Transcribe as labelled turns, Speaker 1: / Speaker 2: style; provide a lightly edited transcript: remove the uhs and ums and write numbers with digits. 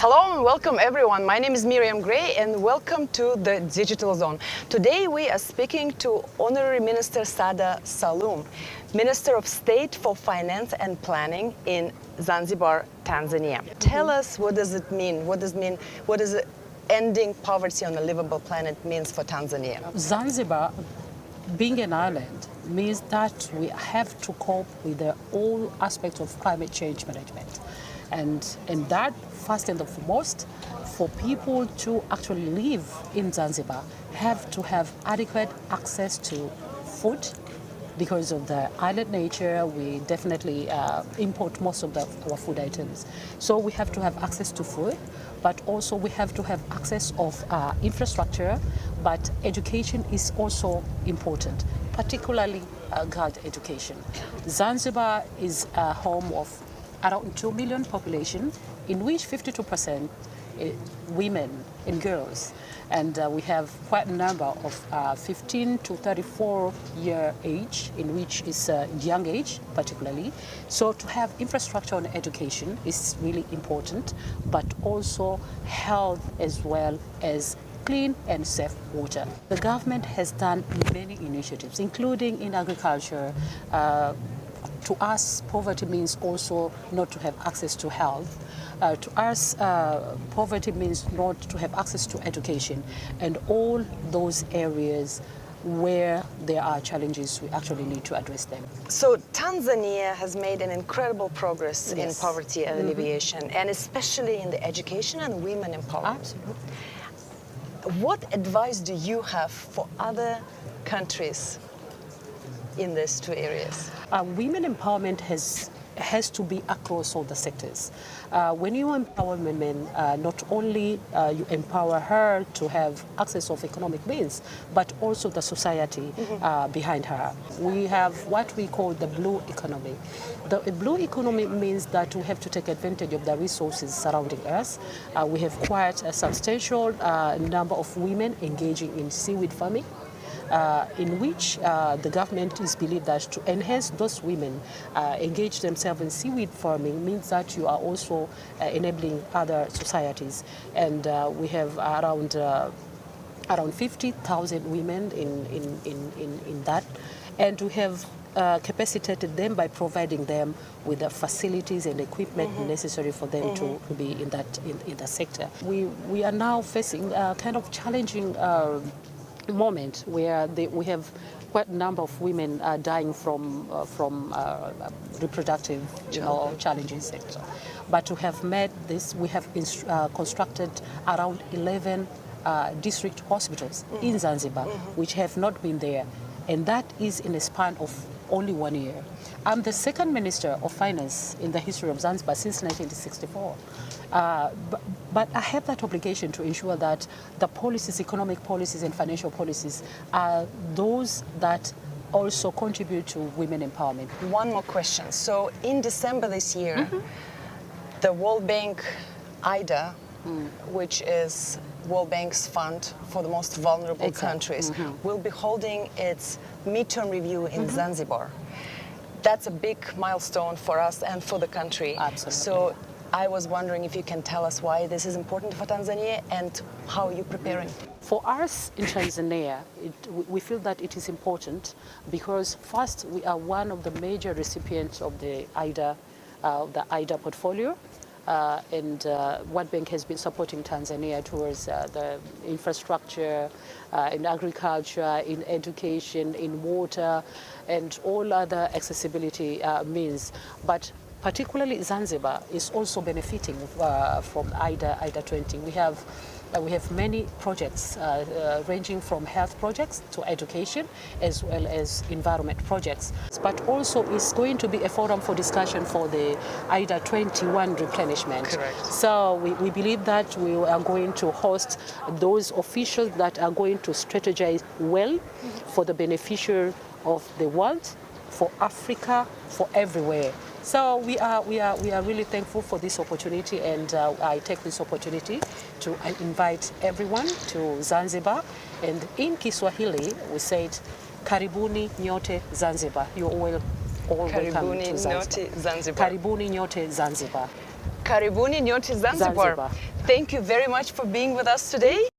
Speaker 1: Hello and welcome everyone. My name is Miriam Gray and welcome to the Digital Zone. Today we are speaking to Honorary Minister Saada Salum, Minister of State for Finance and Planning in Zanzibar, Tanzania. Tell us, what does it mean? What does ending poverty on a livable planet means for Tanzania?
Speaker 2: Zanzibar, being an island, means that we have to cope with all aspects of climate change management. And that, first and foremost, for people to actually live in Zanzibar, have to have adequate access to food. Because of the island nature, we definitely import most of our food items. So we have to have access to food, but also we have to have access of infrastructure, but education is also important, particularly girl education. Zanzibar is a home of around 2 million population, in which 52% women and girls. And we have quite a number of 15 to 34 year age, in which is young age particularly. So to have infrastructure and education is really important, but also health as well as clean and safe water. The government has done many initiatives, including in agriculture. To us, poverty means also not to have access to health. To us, poverty means not to have access to education. And all those areas where there are challenges, we actually need to address them.
Speaker 1: So Tanzania has made an incredible progress in poverty and alleviation, and especially in the education and women empowerment.
Speaker 2: Absolutely.
Speaker 1: What advice do you have for other countries in these two areas?
Speaker 2: Women empowerment has to be across all the sectors. When you empower women, not only you empower her to have access of economic means, but also the society behind her. We have what we call the blue economy. The blue economy means that we have to take advantage of the resources surrounding us. We have quite a substantial number of women engaging in seaweed farming. In which the government is believed that to enhance those women engage themselves in seaweed farming means that you are also enabling other societies. And we have around 50,000 women in that. And we have capacitated them by providing them with the facilities and equipment necessary for them to be in that sector. We are now facing a kind of challenging moment where we have quite a number of women dying from reproductive challenges. But to have met this, we have constructed around 11 district hospitals in Zanzibar, which have not been there. And that is in a span of only 1 year. I'm the second Minister of Finance in the history of Zanzibar since 1964. But I have that obligation to ensure that the policies, economic policies and financial policies are those that also contribute to women empowerment.
Speaker 1: One more question. So in December this year, the World Bank IDA, which is World Bank's fund for the most vulnerable countries, will be holding its midterm review in Zanzibar. That's a big milestone for us and for the country.
Speaker 2: Absolutely.
Speaker 1: So I was wondering if you can tell us why this is important for Tanzania and how you're preparing.
Speaker 2: For us in Tanzania, we feel that it is important because first, we are one of the major recipients of the IDA portfolio. And World Bank has been supporting Tanzania towards the infrastructure, in agriculture, in education, in water, and all other accessibility means. But particularly Zanzibar is also benefiting from IDA 20. We have many projects ranging from health projects to education as well as environment projects. But also it's going to be a forum for discussion for the IDA 21 replenishment.
Speaker 1: Correct.
Speaker 2: So we believe that we are going to host those officials that are going to strategize well for the beneficiary of the world, for Africa, for everywhere. So we are really thankful for this opportunity, and I take this opportunity to invite everyone to Zanzibar. And in Kiswahili, we said, Karibuni nyote Zanzibar. You're all welcome to Zanzibar.
Speaker 1: Karibuni nyote Zanzibar.
Speaker 2: Karibuni nyote Zanzibar.
Speaker 1: Karibuni nyote Zanzibar.
Speaker 2: Zanzibar.
Speaker 1: Thank you very much for being with us today.